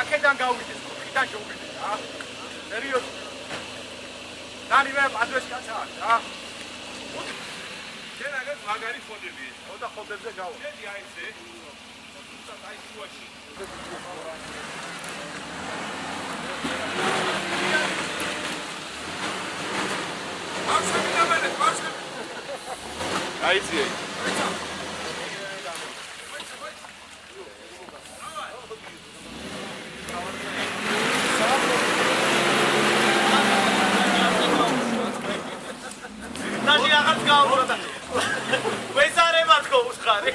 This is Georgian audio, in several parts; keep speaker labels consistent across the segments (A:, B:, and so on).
A: აქედან გავიდეს, ხიდან შევიდეს რა. სერიოზულად. დანივე ადრეს კაცაა რა.
B: შენ აგერ მაგარი ხოდები.
A: ხოდა ხოდებზე გავა.
B: შედი აი ესე. თუმცა აი შუაში.
C: აიძიე.
D: ნაჟი აღარ გავუბრდა. ვეზარება თქო უცხარი.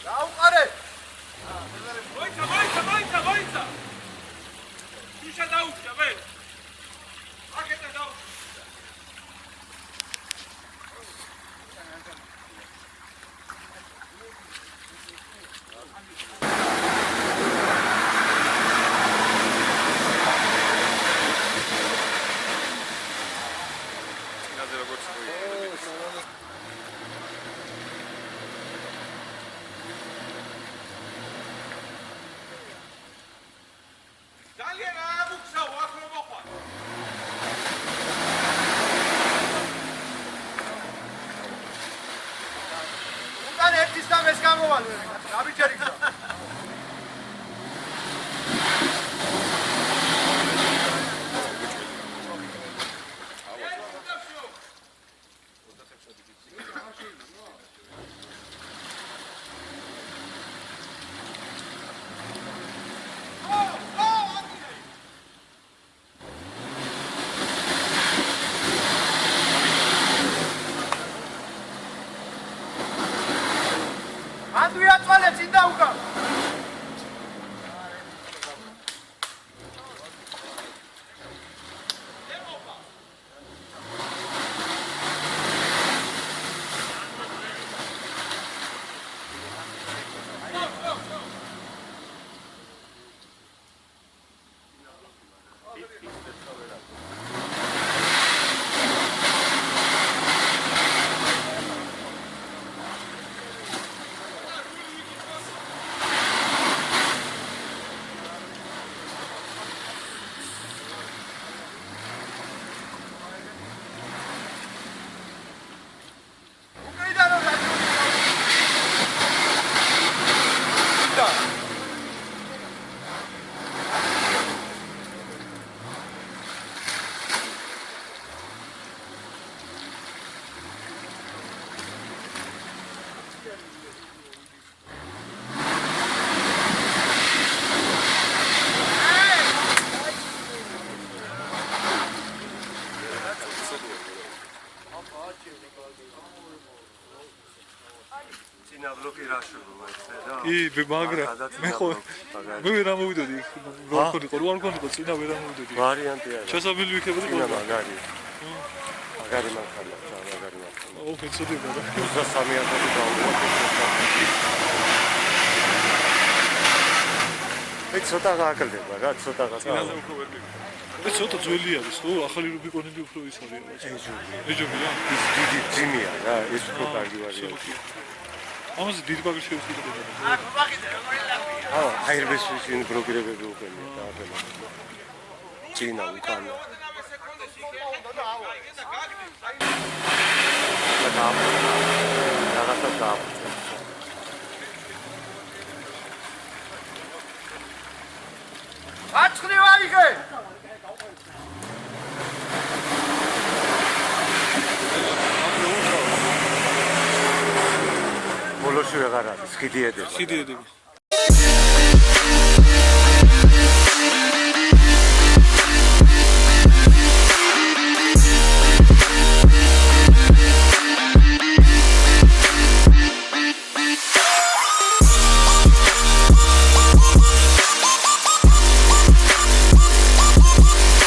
A: დაუყარე.
B: მოიცა. შუშა დაუჭა მე. აქეთა დაუჭა. ძალიან ააგუქსაო აქ რომ მოხარ.
A: უკან ერთის და მეს გამოვალ ვერ. გაბიჯერი გზა. ანდვი აწვალე წინ და უკან.
E: კი, მაგრამ მე ხო მე ვერ ამოვიდოდი. რო არ ქონიყო წინა ვერ ამოვიდოდი.
C: ვარიანტი არა.
E: შესაბამი ვიქებოდი
C: წინა მაგარი. მაგარი მანქანა, მაგარი მანქანა.
E: ო, ეცოდება და
C: 23,000 დაუვარდა. მე ცოტა გააკლდება რა, ცოტა გააკლდება.
E: წინაზე უფრო ვერ მივიდა. მე ცოტა ძველი არის, ხო? ახალი რუბიკონები უფრო ის არის. ეჯობია.
C: ის დიდი ძიმია რა, ეს უფრო კარგი ვარიანტია.
E: ამაზე დიდი ბაგაჟი შევსკიდე.
C: აირბესის შენ პროგრამები უყენია და აბელა. წინა უკანა.
A: აცხრი ვაიღე.
C: ბოლოში ვეღარ არის, ხიდიედება.
E: ხიდიედება.